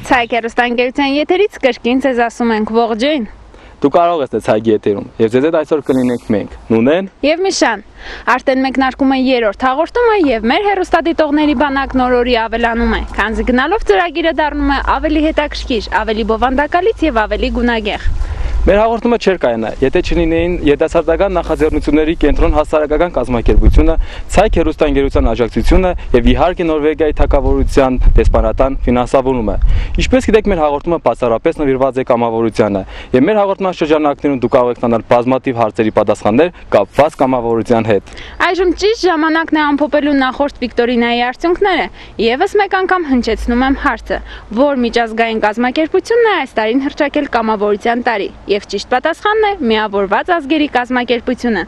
Ցայք հեռուստաընկերության եթերից կրկին ձեզ ասում ենք ողջույն։ Դու կարող ես ցայքի եթերում, եւ ձեզ հետ այսօր կլինենք մենք, Նունեն եւ Միշան։ Արդեն մեկնարկում է երրորդ հաղորդումը եւ մեր հեռուստադիտողների բանակն օր-օրի ավելանում է, քանզի գնալով ծրագիրը դառնում է ավելի հետաքրքիր, ավելի բովանդակալից եւ ավելի գունագեղ։ Մեր հաղորդումը չէր կայանա, եթե չլինեին երիտասարդական նախաձեռնությունների կենտրոն հասարակական կազմակերպությունը, Ցայք հեռուստաընկերության աջակցությունը եւ իհարկե Նորվեգիայի թագավորության դեսպանատան ֆինանսավորումը։ Ինչպես գիտեք, մեր հաղորդումը բացառապես նվիրված է կամավորությանը, եւ մեր հաղորդման շրջանակներում դուք կարող եք ստանալ բազմաթիվ հարցերի պատասխաններ կապված կամավորության հետ։ Այժմ ճիշտ ժամանակն է ամփոփելու նախորդ Վիկտորինայի արդյունքները։ Եվս մեկ անգամ հնչեցնում եմ հարցը, որ միջազգային կազմակերպությունն է այս տարին հռչակել կամավորության տարի։ Եվ ճիշտ պատասխանն է Միավորված ազգերի կազմակերպությունը։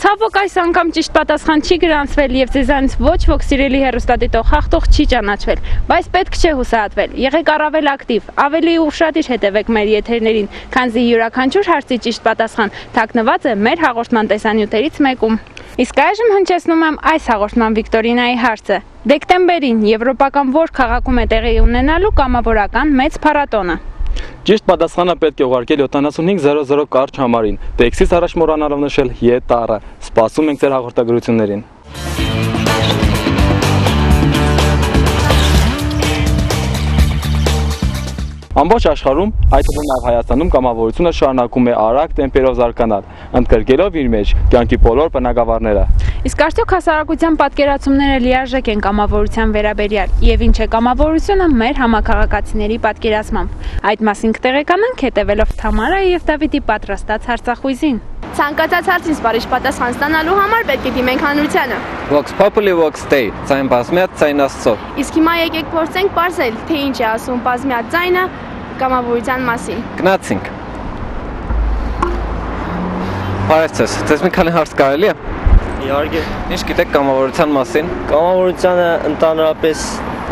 Ցավոք այս անգամ ճիշտ պատասխան չի գրանցվել եւ ձեզանից ոչ ոք սիրելի հեռուստադիտող հաղթող չի ճանաչվել, բայց պետք չէ հուսահատվել։ Եղեք առավել ակտիվ, ավելի ուշադիր հետևեք մեր եթերներին, քանզի յուրաքանչյուր հարցի ճիշտ պատասխան թաքնված է մեր հաղորդման տեսանյութերից մեկում։ Իսկ այժմ հնչեցնում եմ այս հաղորդման Վիկտորինայի հարցը։ Դեկտեմբերին եվրոպական որ քաղաքում է տեղի ունենալու կամավորական մեծ փառատոնը։ Ճիշտ պատասխանը պետք է ուղարկել 7500 կարճ համարին։ Տեքստից առաջ մոռանալով նշել ԵՏԱՌ-ը։ Սպասում ենք ձեր հաղորդագրություններին։ Ամբողջ աշխարհում, այդ թվում նաև Հայաստանում կամավորությունը շարունակում է արագ տեմպերով զարգանալ, ընդգրկելով իր մեջ կյանքի բոլոր բնագավառները։ Իսկ արդյոք հասարակության պատկերացումները լիարժեք են կամավորության վերաբերյալ, եւ ինչ է կամավորությունը մեր համակարգացիների պատկերացմամբ։ Այդ մասին կտեղեկանանք հետևելով Թամարայի եւ Դավիթի պատրաստած հարցախույզին։ Ցանկացած հարցին սպառիչ պատասխան ստանալու համար պետք է դիմենք հանրությանը։ Vox Populi Vox Dei, ցայն բազմիած ցայն Աստծո։ Իսկ հիմա եկեք փորձենք բարձել, թե ինչ է ասում բազմիած ցայնը կամավորության մասին։ Գնացինք։ Բարև ձեզ մի քանի հարց կարելի է։ Իհարկե։ Ինչ գիտեք կամավորության մասին։ Կամավորությանը ընդհանրապես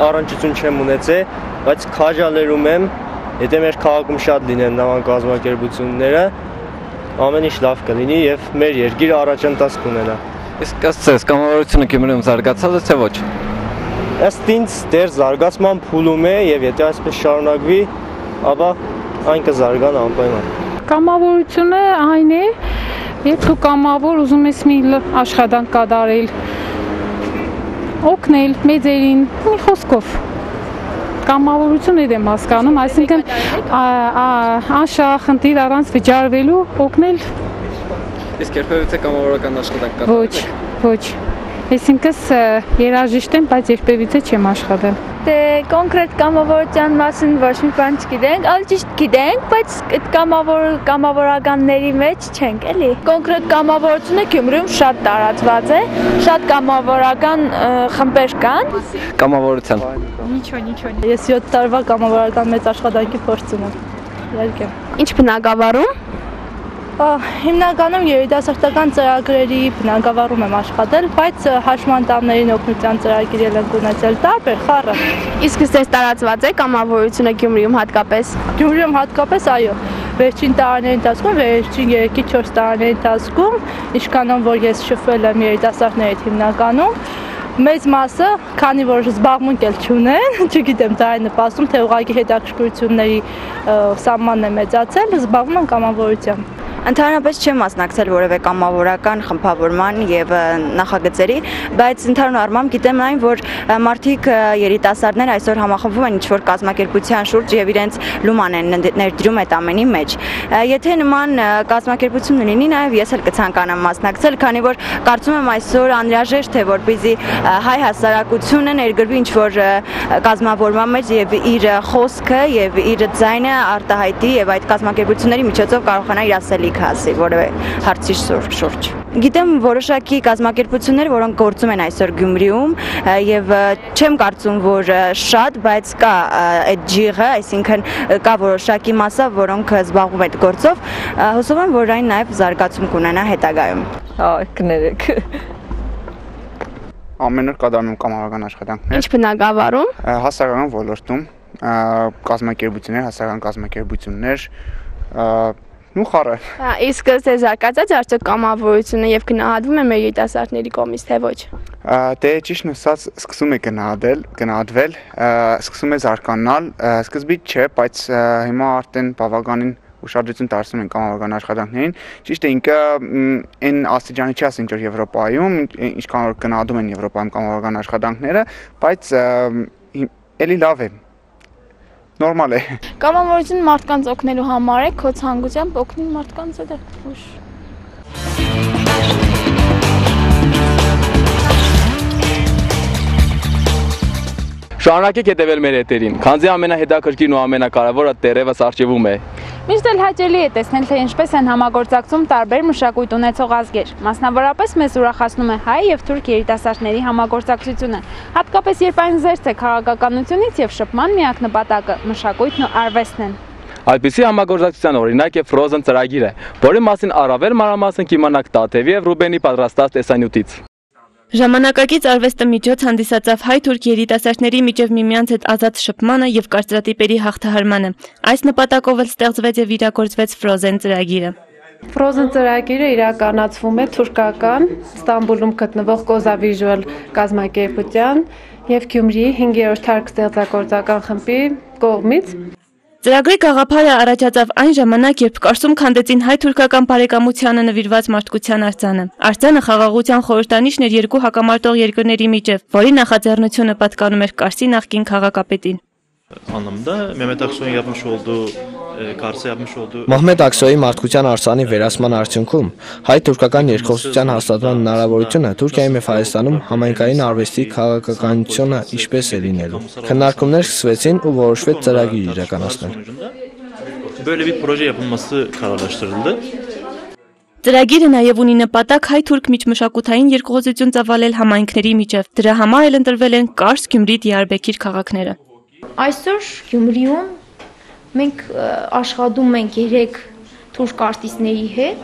առնչություն չեմ ունեցել, բայց քաջալերում եմ, եթե մեր քաղաքում շատ լինեն նման կազմակերպությունները, ամեն ինչ լավ կլինի եւ մեր երկիրը առաջընթաց կունենա։ Իսկ ըստ ձեզ կամավորությունը Գյումրիում զարգացած է թե ոչ։ Ըստ ինձ դեռ զարգացման փուլում է եւ եթե այսպես շարունակվի, ապա այն կզարգանա անպայման։ Կամավորությունը այն է, երբ դու կամավոր ուզում ես մի աշխատանք կատարել, օգնել մեծերին, մի խոսքով։ Կամավորությունը եմ հասկանում, այսինքն անշահախնդիր առանց վճարվելու օգնել։ Իսկ երբևէ կամավորական աշխատանք կատարել։ Ոչ։ Այսինքն երաժիշտ եմ, բայց երբևէ չեմ աշխատել։ Դե կոնկրետ կամավորության մասին ոչ մի բան չգիտենք, այլ ճիշտ գիտենք, բայց այդ կամավորականների մեջ չենք, էլի։ Կոնկրետ կամավորությունը Գյումրիում շատ տարածված է, շատ կամավորական խմբեր կան։ Կամավորության։ Նիչո։ Ես 7 տարվա կամավորական մեծ աշխատանքի փորձ ունեմ։ Իհարկե։ Ինչ բնագավառում։ Հիմնականում երիտասարդական ծրագրերի բնագավառում եմ աշխատել, բայց հաշմանդամներին օգնության ծրագիրել եմ ունեցել տարբեր խառը։ Իսկ ձեզ տարածված է կամավորությունը Գյումրիում հատկապես։ Գյումրիում հատկապես այո, վերջին տարիների ընթացքում, վերջին 3-4 տարիների ընթացքում, ինչքանով որ ես շփվել եմ երիտասարդների հետ հիմնականում, մեծ մասը, քանի որ զբաղմունք էլ չունեն, չգիտեմ դա է նպաստում, թե ուղղակի հետաքրքրությունների սահմանն է մեծացել, զբաղվում են կամավորությամբ։ Ընդհանրապես չեմ մասնակցել որևէ կամավորական խմբավորման եւ նախագծերի, բայց ընդհանուր առմամբ գիտեմ այն, որ մարդիկ երիտասարդներ այսօր համախմբվում են ինչ-որ կազմակերպության շուրջ եւ իրենց լուման են ներդրում այդ ամենի մեջ։ Եթե նման կազմակերպություն լինի, նաեւ ես էլ կցանկանամ մասնակցել, քանի որ կարծում եմ այսօր անհրաժեշտ է, որպեսզի հայ հասարակությունը ներգրվի ինչ-որ կազմավորման մեջ եւ իր խոսքը եւ իր ձայնը արտահայտի եւ այդ կազմակերպությունների միջոցով կարողանա իր ասելիքը ասի որևէ հարցի շուրջ։ Գիտեմ որոշակի կազմակերպություններ, որոնք գործում են այսօր Գյումրիում եւ չեմ կարծում, որ շատ, բայց կա այդ ջիղը, այսինքն կա որոշակի մասը, որոնք զբաղվում այդ գործով, հուսով եմ, որ այն նաեւ զարգացում կունենա հետագայում։ Կներեք։ Ամեն օր կատարում եմ կամավորական աշխատանքներ։ Ինչ բնագավառում։ Հասարակական ոլորտում, կազմակերպություններ, հասարակական կազմակերպություններ, ու խառը։ Իսկ ձեզ զարգացած արդյոք կամավորությունը եւ գնահատվում է մեր երիտասարդների կողմից թե ոչ։ Դե ճիշտ ասած սկսում է գնահատվել, սկսում է զարգանալ, սկզբից չէ, բայց հիմա արդեն բավականին ուշադրություն դարձնում են կամավորական աշխատանքներին։ Ճիշտ է, ինքը այն աստիճանի չի ասենք որ Եվրոպայում, ինչքան որ գնահատում են Եվրոպայում կամավորական աշխատանքները, բայց էլի լավ է։ Նորմալ է։ Կամավորությունը մարդկանց օգնելու համար է, քո ցանկությամբ օգնի մարդկանց դա ուշ։ Շարունակեք հետևել մեր հետերին, քանզի ամենահետաքրքիրն ու ամենակարևորը դեռևս առջևում է։ Միշտ էլ հաճելի է տեսնել, թե ինչպես են համագործակցում տարբեր մշակույթ ունեցող ազգեր։ Մասնավորապես մեզ ուրախացնում է հայ եւ թուրք երիտասարդների համագործակցությունը, հատկապես երբ այն զերծ է քաղաքականությունից եւ շփման միակ նպատակը մշակույթն ու արվեստն են։ Այդպիսի համագործակցության օրինակ է Frozen ծրագիրը, որի մասին առավել մանրամասն կիմանաք Տաթևի եւ Ռուբենի պատրաստած տեսանյութից։ Ժամանակակից արվեստը միջոց հանդիսացավ հայ-թուրք երիտասարդների միջև միմյանց հետ ազատ շփմանը եւ կարծրատիպերի հաղթահարմանը։ Այս նպատակով էլ ստեղծվեց եւ իրագործվեց Frozen ծրագիրը։ Frozen ծրագիրը իրականացվում է թուրքական Ստամբուլում գտնվող Կոզա Visual կազմակերպության եւ Գյումրիի 5-րդ թարգ ստեղծագործական խմբի կողմից։ Ծրագրի գաղափարը առաջացավ այն ժամանակ, երբ Կարսում քանդեցին հայ-թուրքական բարեկամությանը նվիրված մարդկության արձանը։ Արձանը խաղաղության խորհրդանիշն էր երկու հակամարտող երկրների միջև, որի նախաձեռնությունը պատկանում էր Կարսի նախկին քաղաքապետին։ Anlamda Mehmet Aksoy'un yapmış olduğu, Kars'a yapmış olduğu Մահմեդ Աքսոյի մարդկության արձանի վերացման արդյունքում հայ-թուրքական երկխոսության հաստատման հնարավորությունը Թուրքիայում եւ Հայաստանում համայնքային արվեստի քաղաքականությունը ինչպես է լինելու։ Քննարկումներ սկսվեցին ու որոշվեց ծրագիր իրականացնել։ böyle bir proje yapılması kararlaştırıldı. Ծրագիրը նաև ունի նպատակ հայ-թուրք միջմշակութային երկխոսություն ծավալել համայնքների միջև։ Դրա համար էլ ընտրվել են Կարս, Գյումրի, Դիարբեկիր քաղաքները։ Այսօր Գյումրիում մենք աշխատում ենք 3 թուրք արտիստների հետ,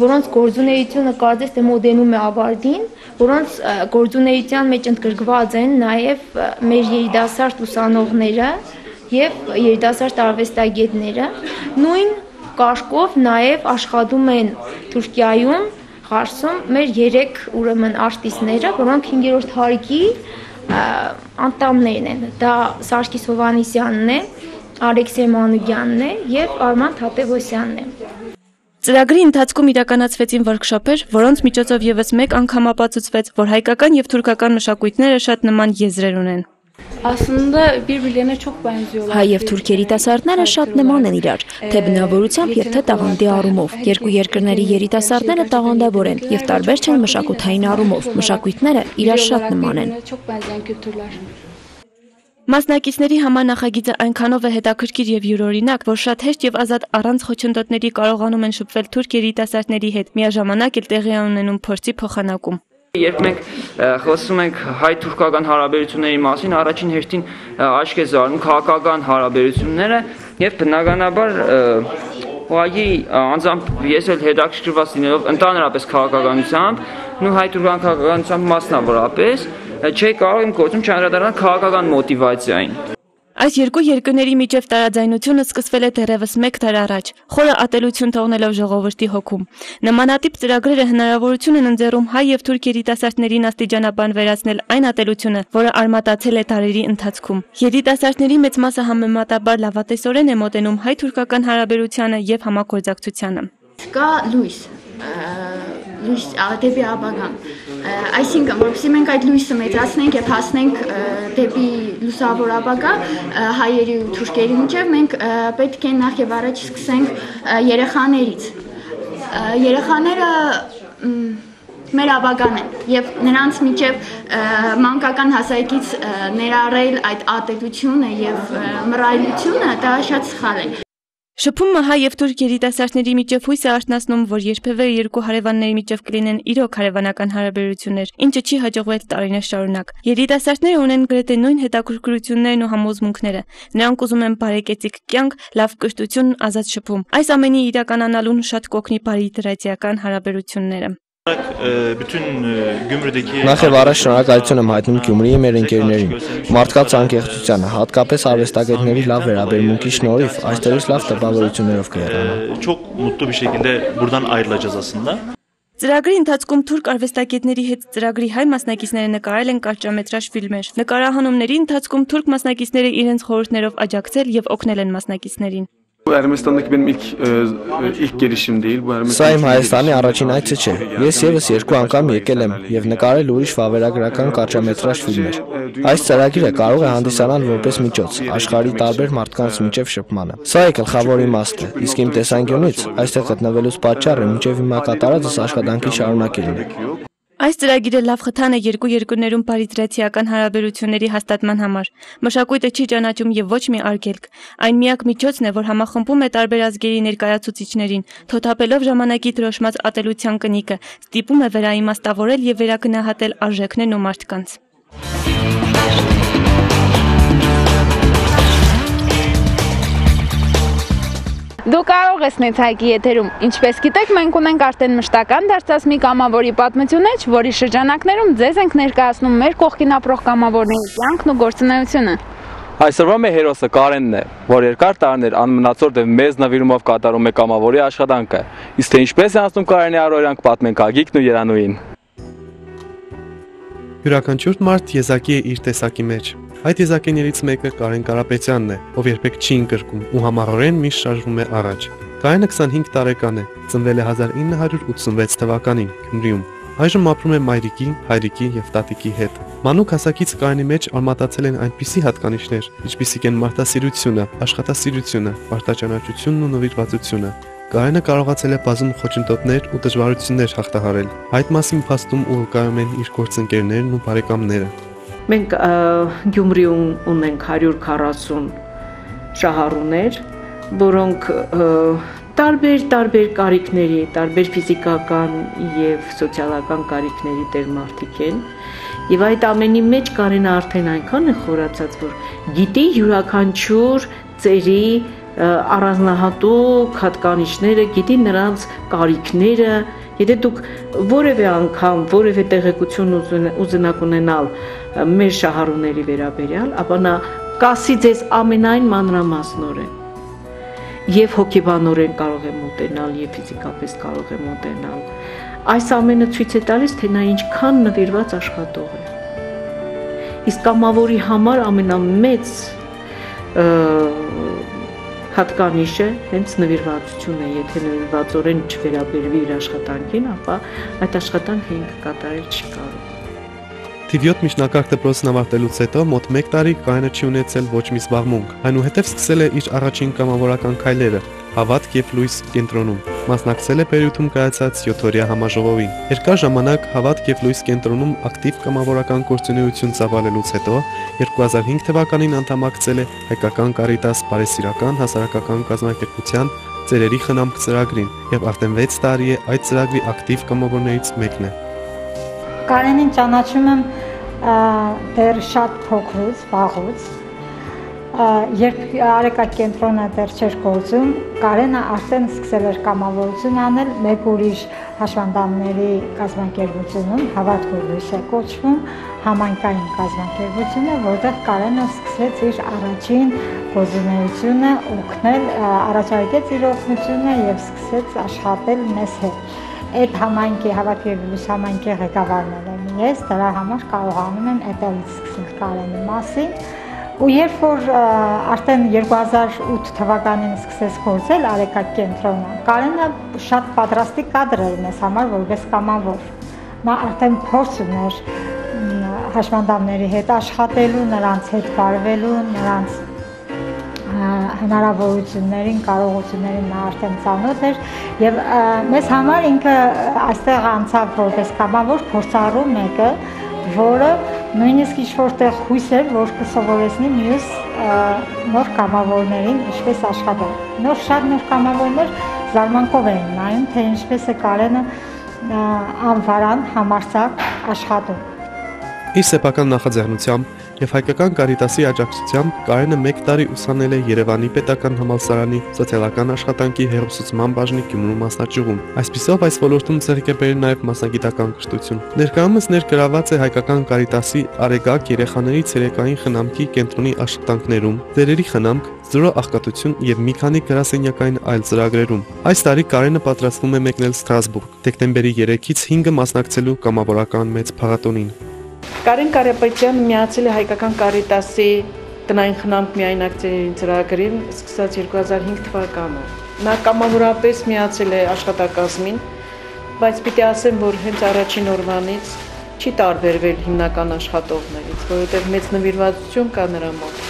որոնց գործունեությունը կարծես թե մոդենում է ավարտին, որոնց գործունեության մեջ ընդգրկված են նաև մեր երիտասարդ ուսանողները եւ երիտասարդ արվեստագետները։ Նույն կարգով նաև աշխատում են Թուրքիայում, Ղարսում մեր 3 ուրեմն արտիստները, որոնք 5-րդ հարկի անդամներն են։ Դա Սարգիս Հովհաննիսյանն է, Ալեքսեյ Մանուկյանն է եւ Արման Թատևոսյանն է։ Ծրագրի ընթացքում իրականացվեցին workshop-եր, որոնց միջոցով եւս մեկ անգամ ապացուցվեց, որ հայկական եւ թուրքական մշակույթները շատ նման եզրեր ունեն։ Aslında birbirlerine çok benziyorlar. Հայ եւ թուրք երիտասարդները շատ նման են իրար, թե բնավորությամբ եւ թե տաղանդի առումով։ Երկու երկրների երիտասարդները տաղանդավոր են եւ տարբեր չեն մշակութային առումով։ Մշակույթները իրար շատ նման են։ Մասնակիցների համար նախագիծը այնքանով է հետաքրքիր եւ յուրօրինակ, որ շատ հեշտ եւ ազատ առանց խոչընդոտների կարողանում են շփվել թուրք երիտասարդների հետ, միաժամանակ էլ տեղի ունենում փորձի փոխանակում։ Երբ մենք խոսում ենք հայ-թուրքական հարաբերությունների մասին, առաջին հերթին աչք է զարնում քաղաքական հարաբերությունները եւ բնականաբար ուղղակի անձամբ ես էլ հետաքրքրված լինելով ընդհանրապես քաղաքականությամբ, ու հայ-թուրքական քաղաքականությամբ մասնավորապես, չի կարող իմ գործում չանդրադառնալ քաղաքական մոտիվացիային։ Այս երկու երկրների միջև տարաձայնությունը սկսվել է դեռևս 1 դար առաջ, խորը ատելություն թողնելով ժողովրդի հոգում։ Նմանատիպ ծրագրերը հնարավորություն են ընձեռում հայ եւ թուրք երիտասարդներին աստիճանաբար վերացնել այն ատելությունը, որը արմատացել է դարերի ընթացքում։ Երիտասարդների մեծ մասը համեմատաբար լավատեսորեն է մոտենում հայ-թուրքական հարաբերությանը եւ համագործակցությանը։ Կա լույս դեպի ապագան։ Այսինքն, որովհետեւ մենք այդ լույսը մեծացնենք եւ հասնենք դեպի լուսավոր ապագա հայերի ու թուրքերի միջև, մենք պետք է նախ եւ առաջ սկսենք երեխաներից։ Երեխաները մեր ապագան են եւ նրանց միջև մանկական հասակից ներառել այդ ատելությունը եւ մռայլությունը դա շատ սխալ է։ Շփումը հայ եւ թուրք երիտասարդների միջև հույս է արթնացնում, որ երբևէ երկու հարևանների միջև կլինեն իրոք հարևանական հարաբերություններ, ինչը չի հաջողվել տարիներ շարունակ։ Երիտասարդները ունեն գրեթե նույն հետաքրքրություններն ու համոզմունքները։ Նրանք ուզում են բարեկեցիկ կյանք, լավ կրթություն, ազատ շփում։ Այս ամենի իրականանալուն շատ կօգնի բարի դրացիական հարաբերությունները։ Նախ եւ առաջ շնորհակալություն եմ հայտնում Գյումրիի մեր ընկերներին, մարդկաց անկեղծությանը, հատկապես արվեստագետների լավ վերաբերմունքի շնորհիվ այստեղից լավ տպավորություններով կհեռանամ։ Çok mutlu bir şekilde buradan ayrılacağız aslında. Ծրագրի ընթացքում թուրք արվեստագետների հետ ծրագրի հայ մասնակիցները նկարել են կարճամետրաժ ֆիլմեր։ Նկարահանումների ընթացքում թուրք մասնակիցները իրենց խորհուրդներով աջակցել եւ օգնել են մասնակիցներին։ Ermenistan'daki benim ilk gelişim değil. Bu Սա իմ Հայաստանի առաջին այցը չէ։ Ես եւս 2 անգամ եկել եմ եւ նկարել ուրիշ վավերագրական կարճամետրաժ ֆիլմեր։ Այս ծրագիրը կարող է հանդիսանալ որպես միջոց աշխարհի տարբեր մարդկանց միջև շփմանը։ Սա է գլխավոր իմաստը, իսկ իմ տեսանկյունից այստեղ գտնվելուց պատճառը մինչև հիմա կատարածս աշխատանքի շարունակելն է։ Այս ծրագիրը լավ խթան է երկու երկրներում պարիտրացիական հարաբերությունների հաստատման համար։ Մշակույթը չի ճանաչում եւ ոչ մի արգելք։ Այն միակ միջոցն է, որ համախմբում է տարբեր ազգերի ներկայացուցիչներին, թոթափելով ժամանակի դրոշմած ատելության կնիկը, ստիպում է վերաիմաստավորել եւ վերագնահատել արժեքներն ու մարդկանց։ Դու կարող ես Նեթայքի եթերում, ինչպես գիտեք, մենք ունենք արդեն մշտական դարձած մի կամավորի պատմություններ, որի շրջանակներում ձեզ ենք ներկայացնում մեր կողքին ապրող կամավորների կյանքն ու գործունեությունը։ Այսօրվա մեր հերոսը Կարենն է, որ երկար տարիներ անմնացորդ եւ մեծ նվիրումով կատարում է կամավորի աշխատանքը։ Իսկ թե ինչպես է անցնում Կարենի առօրյանք, պատմենք Գագիկն ու Երանուին։ Յուրաքանչյուր մարդ եզակի է իր տեսակի մեջ։ Այդ եզակիներից մեկը Կարեն Կարապետյանն է, ով երբեք չի ընկրկում ու համառորեն միշտ շարժվում է առաջ։ Կարենը 25 տարեկան է, ծնվել է 1986 թվականին Գյումրիում։ Այժմ ապրում է մայրիկի, հայրիկի եւ տատիկի հետ։ Մանուկ հասակից Կարենի մեջ արմատացել են այնպիսի հատկանիշներ, ինչպիսիք են մարդասիրությունը, աշխատասիրությունը, մարդաճանաչությունն ու նվիրվածությունը։ Կարենը կարողացել է բազում խոչընդոտներ ու դժվարություններ հաղթահարել։ Այդ մասին փաստում ու վկայում են իր գործընկերներն ու բարեկամները։ Մենք Գյումրիում ունենք 140 շահառուներ, որոնք տարբեր կարիքների, տարբեր ֆիզիկական եւ սոցիալական կարիքների տեր մարդիկ են։ Եվ այդ ամենի մեջ Կարենը արդեն այնքան է խորացած, որ գիտի յուրաքանչյուր ծերի առանձնահատուկ հատկանիշները, գիտի նրանց կարիքները։ Եթե դուք որևէ անգամ որևէ տեղեկություն ուզենաք ունենալ մեր շահառուների վերաբերյալ, ապա նա կասի ձեզ ամենայն մանրամասնորեն եւ հոգեբանորեն կարող է մոտենալ եւ ֆիզիկապես կարող է մոտենալ։ Այս ամենը ցույց է տալիս, թե նա ինչքան նվիրված աշխատող է։ Իսկ կամավորի համար ամենամեծ հատկանիշը հենց նվիրվածություն է, եթե նվիրվածորեն չվերաբերվի իր աշխատանքին, ապա այդ աշխատանքը ինքը կատարել չի կարող։ Թիվ 7 միջնակարգ դպրոցն ավարտելուց հետո մոտ 1 տարի Կարենը չի ունեցել ոչ մի զբաղմունք։ Այնուհետև սկսել է իր առաջին կամավորական քայլերը Հավատք եւ լույս կենտրոնում։ Մասնակցել է Բերյութում կայացած 7-օրյա համաժողովին։ Երկար ժամանակ Հավատք եւ լույս կենտրոնում ակտիվ կամավորական գործունեություն ծավալելուց հետո 2005 թվականին անդամակցել է Հայկական Կարիտաս բարեսիրական հասարակական կազմակերպության ծերերի խնամք ծրագրին եւ արդեն 6 տարի է այդ ծրագրի ակտիվ կամավորներից մեկն է։ Կարենին ճանաչում եմ դեռ շատ փոքրուց, վաղուց։ Երբ Արեկակ կենտրոնը դեռ չէր գործում, Կարենը արդեն սկսել էր կամավորություն անել մեկ ուրիշ հաշվանդամների կազմակերպությունում, Հավատք ու լույս է կոչվում, համայնքային կազմակերպությունը, որտեղ Կարենը սկսեց իր առաջին գործունեությունը օգնել, առաջարկեց իր օգնությունը եւ սկսեց աշխատել մեզ հետ։ Այդ համայնքի Հավատք եւ լույս համայնքի ղեկավարն եմ ես, դրա համար կարողանում եմ այդտեղից սկսել Կարենի մասին։ Ու երբ որ արդեն 2008 թվականին սկսեց գործել Արեկակ կենտրոնը, Կարենը շատ պատրաստի կադր էր մեզ համար որպես կամավոր։ Նա արդեն փորձ ուներ հաշվանդամների հետ աշխատելու, նրանց հետ վարվելու, նրանց հնարավորություններին, կարողություններին նա արդեն ծանոթ էր եւ մեզ համար ինքը այստեղ անցավ որպես կամավոր փորձառու մեկը, որը նույնիսկ ինչ-որտեղ հույս էր, որ կսովորեցնի մյուս նոր կամավորներին ինչպես աշխատել։ Շատ նոր կամավորներ զարմանքով էին նայում, թե ինչպես է Կարենը անվարան համարձակ աշխատում։ Իր սեփական նախաձեռնությամբ եւ հայկական Կարիտասի աջակցությամբ Կարենը 1 տարի ուսանել է Երևանի Պետական համալսարանի սոցիալական աշխատանքի հեռուստացման բաժնի Գյումրու մասնաճյուղում։ Այսպիսով այս ոլորտում ձեռք է բերել նաեւ մասնագիտական կրթություն։ Ներկայումս ներգրաված է հայկական Կարիտասի Արեգակ երեխաների ցերեկային խնամքի կենտրոնի աշխատանքներում, ծերերի խնամք, զրո աղքատություն եւ մի քանի գրասենյակային այլ ծրագրերում։ Այս տարի Կարենը պատրաստվում է մեկնել Ստրասբուրգ, դեկտեմբերի 3-ից 5-ը մասնակցելու կամավորական մեծ փառատոնին։ Կարեն Կարապետյանը միացել է հայկական Կարիտասի տնային խնամք միայնակցային ծրագրին սկսած 2005 թվականով։ Նա կամավորապես միացել է աշխատակազմին, բայց պիտի ասեմ, որ հենց առաջին օրվանից չի տարբերվել հիմնական աշխատողներից, որովհետև մեծ նվիրվածություն կա նրա մոտ։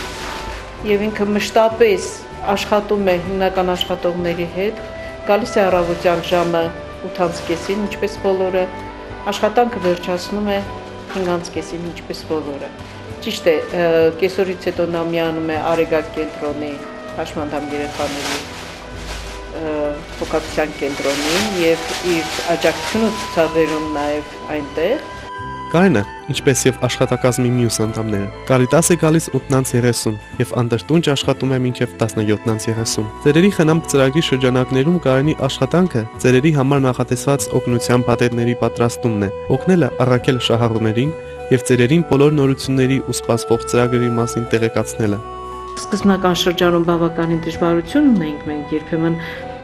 Եվ ինքը մշտապես աշխատում է հիմնական աշխատողների հետ, գալիս է առավոտյան ժամը 8:30-ին, ինչպես բոլորը, աշխատանքը վերջացնում է 5:30-ին, ինչպես բոլորը։ Ճիշտ է, կեսօրից հետո նա միանում է Արեգակ կենտրոնի հաշմանդամ երեխաների փոքրության կենտրոնին եւ իր աջակցությունը ցուցաբերում նաեւ այնտեղ։ Կարենը, ինչպես եւ աշխատակազմի մյուս անդամները, Կարիտաս է գալիս 8:30 եւ անդրտունջ աշխատում է մինչեւ 17:30։ Ծերերի խնամք ծրագրի շրջանակներում Կարենի աշխատանքը ծերերի համար նախատեսված օգնության պատերների պատրաստումն է, օգնելը առաքել շահառուներին եւ ծերերին բոլոր նորությունների ու սպասվող ծրագրերի մասին տեղեկացնելը։ Սկզբնական շրջանում բավականին դժվարություն ունենք մենք, երբեմն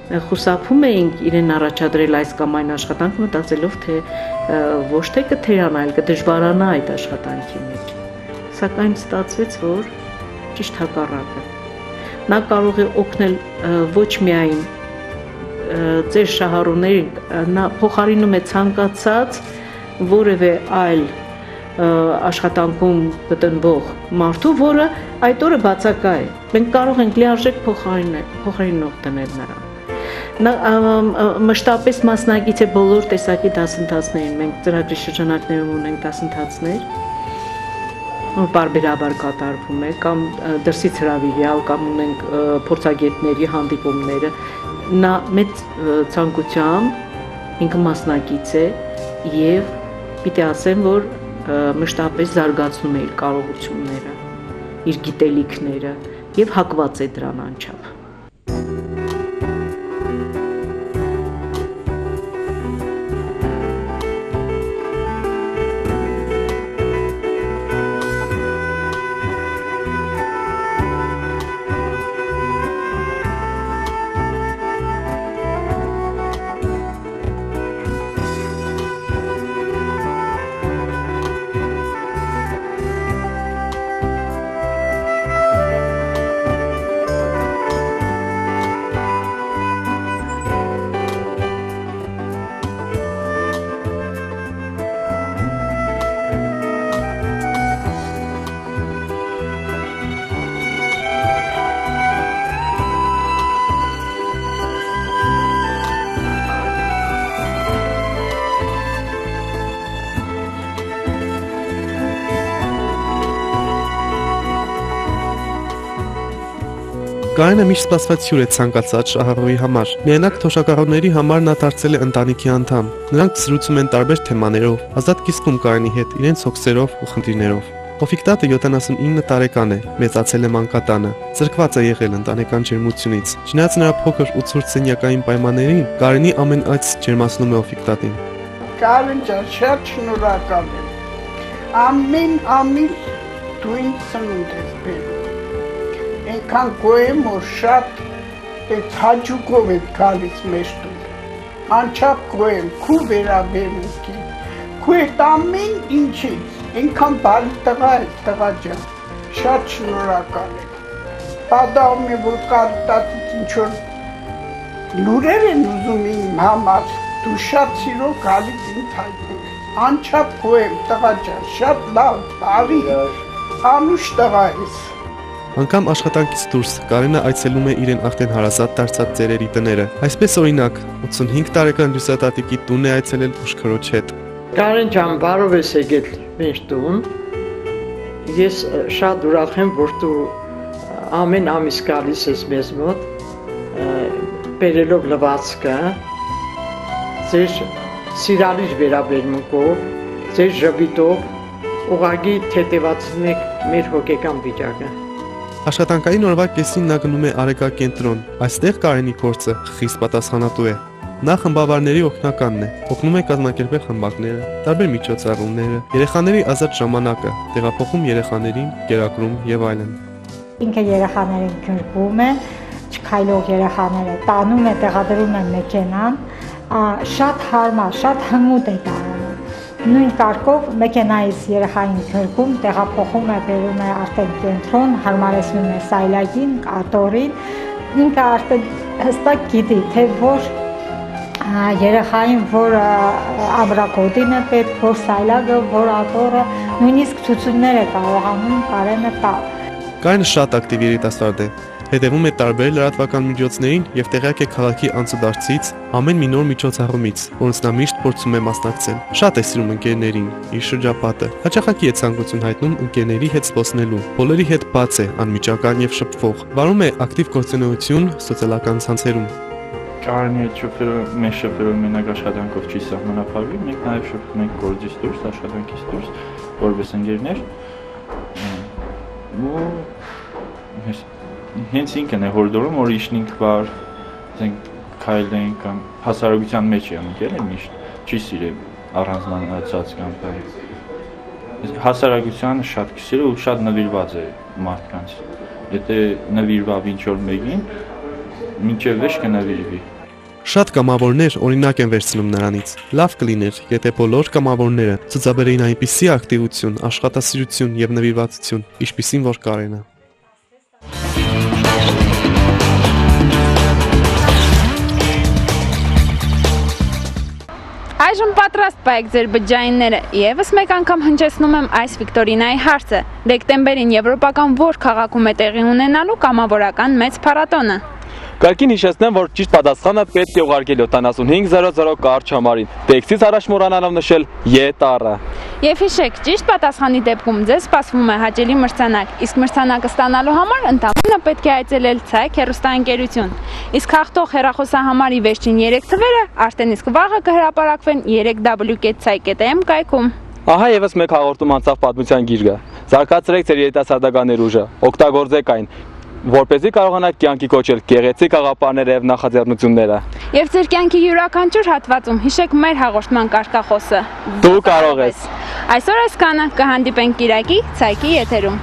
խուսափում էինք իրեն առաջադրել այս կամ այն աշխատանքը, մտածելով թե ոչ թե կթերանա, այլ կդժվարանա այդ աշխատանքի մեջ։ Սակայն ստացվեց, որ ճիշտ հակառակը։ Նա կարող է օգնել ոչ միայն ձեր շահառուներին, նա փոխարինում է ցանկացած որևէ այլ աշխատանքում գտնվող մարդու, որը այդ օրը բացակա է։ Մենք կարող ենք լիարժեք փոխարինող դնել նրան։ Նա մշտապես մասնակից է բոլոր տեսակի դասընթացներին։ Մենք ծրագրի շրջանակներում ունենք դասընթացներ, որ պարբերաբար կատարվում է, կամ դրսից հրավիրյալ, կամ ունենք փորձագետների հանդիպումները։ Նա մեծ ցանկությամբ ինքը մասնակից է եւ պիտի ասեմ, որ մշտապես զարգացնում է իր կարողությունները, իր գիտելիքները եւ հակված է դրան անչափ։ Կարենը միշտ սպասված հյուր է ցանկացած շահառուի համար։ Միանակ թոշակառուների համար նա դարձել է ընտանիքի անդամ։ Նրանք զրուցում են տարբեր թեմաներով, ազատ կիսվում Կարենի հետ, իրենց հոգսերով ու խնդիրներով։ Օֆիկտատը 79 տարեկան է, մեծացել է մանկատանը, ծրկված է եղել ընտանեկան ջերմությունից։ Չնայած նրա փոքր ու ցուրտ սենյակային պայմաններին, Կարենի ամեն այց ջերմացնում է Օֆիկտատին։ Կարեն ջան, շատ շնորհակալ եմ։ Ամեն ամիս դու ինձ սնունդ ես բերում։ Այնքան գոհ եմ, որ շատ այդ հաճուկով եք գալիս մեզ տուն։ Անչափ գոհ եմ քու վերաբերմունքի, քու այդ ամեն ինչից, այնքան բարի տղա ես, տղա ջան, շատ շնորհակալ եմ։ Պատահում է, որ Կարիտասից ինչ-որ լուրեր են ուզում իմ համար, դու շատ սիրով գալիս ինձ հայտնում ես։ Անչափ գոհ եմ, տղա ջան, շատ լավ, բարի, անուշ տղա ես։ Անգամ աշխատանքից դուրս Կարենը այցելում է իրեն արդեն հարազատ դարձած ծերերի տները։ Այսպես օրինակ 85 տարեկան լուսատատիկի տուն է այցելել ուշքրոջ հետ։ Կարեն ջան, բարով ես եկել մեր տուն։ Ես շատ ուրախ եմ, որ դու ամեն ամիս գալիս ես մեզ մոտ, բերելով լվացքը, ձեր սիրալիր վերաբերմունքով, ձեր ժպիտով, ուղղակի թեթևացնեք մեր հոգեկան վիճակը։ Աշխատանքային օրվա կեսին նա գնում է Արեկակենտրոն։ Այստեղ Կարենի գործը խիստ պատասխանատու է։ Նա խմբավարների օգնականն է, օգնում է կազմակերպել խմբակները, տարբեր միջոցառումները, երեխաների ազատ ժամանակը, տեղափոխում երեխաներին, կերակրում եւ այլն։ Ինքը երեխաներին գրկում է, չքայլող երեխաները տանում է, տեղադրում է մեքենան, շատ հարմար, շատ հմուտ է դա։ Նույն կարգով մեքենայից երեխային գրկում, տեղափոխում է, բերում է արդեն կենտրոն, հարմարեցնում է սայլակին, աթոռին, ինքը արդեն հստակ գիտի, թե որ երեխային որ ամրակոդին է պետք, որ սայլակը, որ աթոռը, նույնիսկ ցուցումներ է կարողանում Կարենը տալ։ Կարենը շատ ակտիվ երիտասարդ է, հետևում է տարբեր լրատվական միջոցներին եւ տեղյակ է քաղաքի անցուդարձից, ամեն մի նոր միջոցառումից, որոնց նա միշտ փորձում է մասնակցել։ Շատ է սիրում ընկերներին, իր շրջապատը։ Հաճախակի է ցանկություն հայտնում ընկերների հետ զբոսնելու, բոլորի հետ բաց է, անմիջական եւ շփվող։ Վարում է ակտիվ գործունեություն սոցիալական ցանցերում։ Կարենի հետ շփվելը մեր շփվելը մենակ աշխատանքով չի սահմանափակվի, մենք նաև շփվում ենք գործից դուրս, աշխատանքից դուրս, որպես ընկերներ։ Ու հենց ինքն է հորդորում, որ իշնինք բար, ասենք քայլենք կամ հասարակության մեջ է ընկել է միշտ, չի սիրել առանձնացած կամ բան։ Հասարակությանը շատ կսիրել ու շատ նվիրված է մարդկանց։ Եթե նվիրվավ ինչ-որ մեկին, մինչև վերջ կնվիրվի։ Շատ կամավորներ օրինակ են վերցնում նրանից։ Լավ կլիներ, եթե բոլոր կամավորները ցուցաբերեին այնպիսի ակտիվություն, աշխատասիրություն եւ նվիրվածություն, ինչպիսին որ Կարենը։ Այժմ պատրաստ պայեք ձեր բջջայինները։ Եվս մեկ անգամ հնչեցնում եմ այս Վիկտորինայի հարցը։ Դեկտեմբերին եվրոպական որ քաղաքում է տեղի ունենալու կամավորական մեծ փառատոնը։ Կարգին հիշեցնեմ, որ ճիշտ պատասխանը պետք է ուղարկել 7500 կառչամարին։ Տեքստից առաջ մոռանալով նշել Ե տառը։ Եվ հիշեք, ճիշտ պատասխանի դեպքում ձեզ սպասվում է հաճելի մրցանակ, իսկ մրցանակը ստանալու համար ընդամենը պետք է այցելել Ցայք հեռուստաընկերություն։ Իսկ հաղթող հեռախոսահամարի վերջին 3 թվերը արդեն իսկ վաղը կհրապարակվեն 3w.cyc.am կայքում։ Ահա եւս մեկ հաղորդում անցավ պատմության գիրկը։ Զարգացրեք ձեր երիտասարդական ներուժը, օգտագործեք այն, որպեսզի կարողանաք կյանքի կոչել գեղեցիկ աղապարները եւ նախաձեռնությունները։ Եվ ձեր կյանքի յուրաքանչյուր հատվածում հիշեք մեր հաղորդման կարգախոսը։ Դու կարող ես։ Այսօր այսքանը, կհանդիպենք Կիրակի Ցայքի եթերում։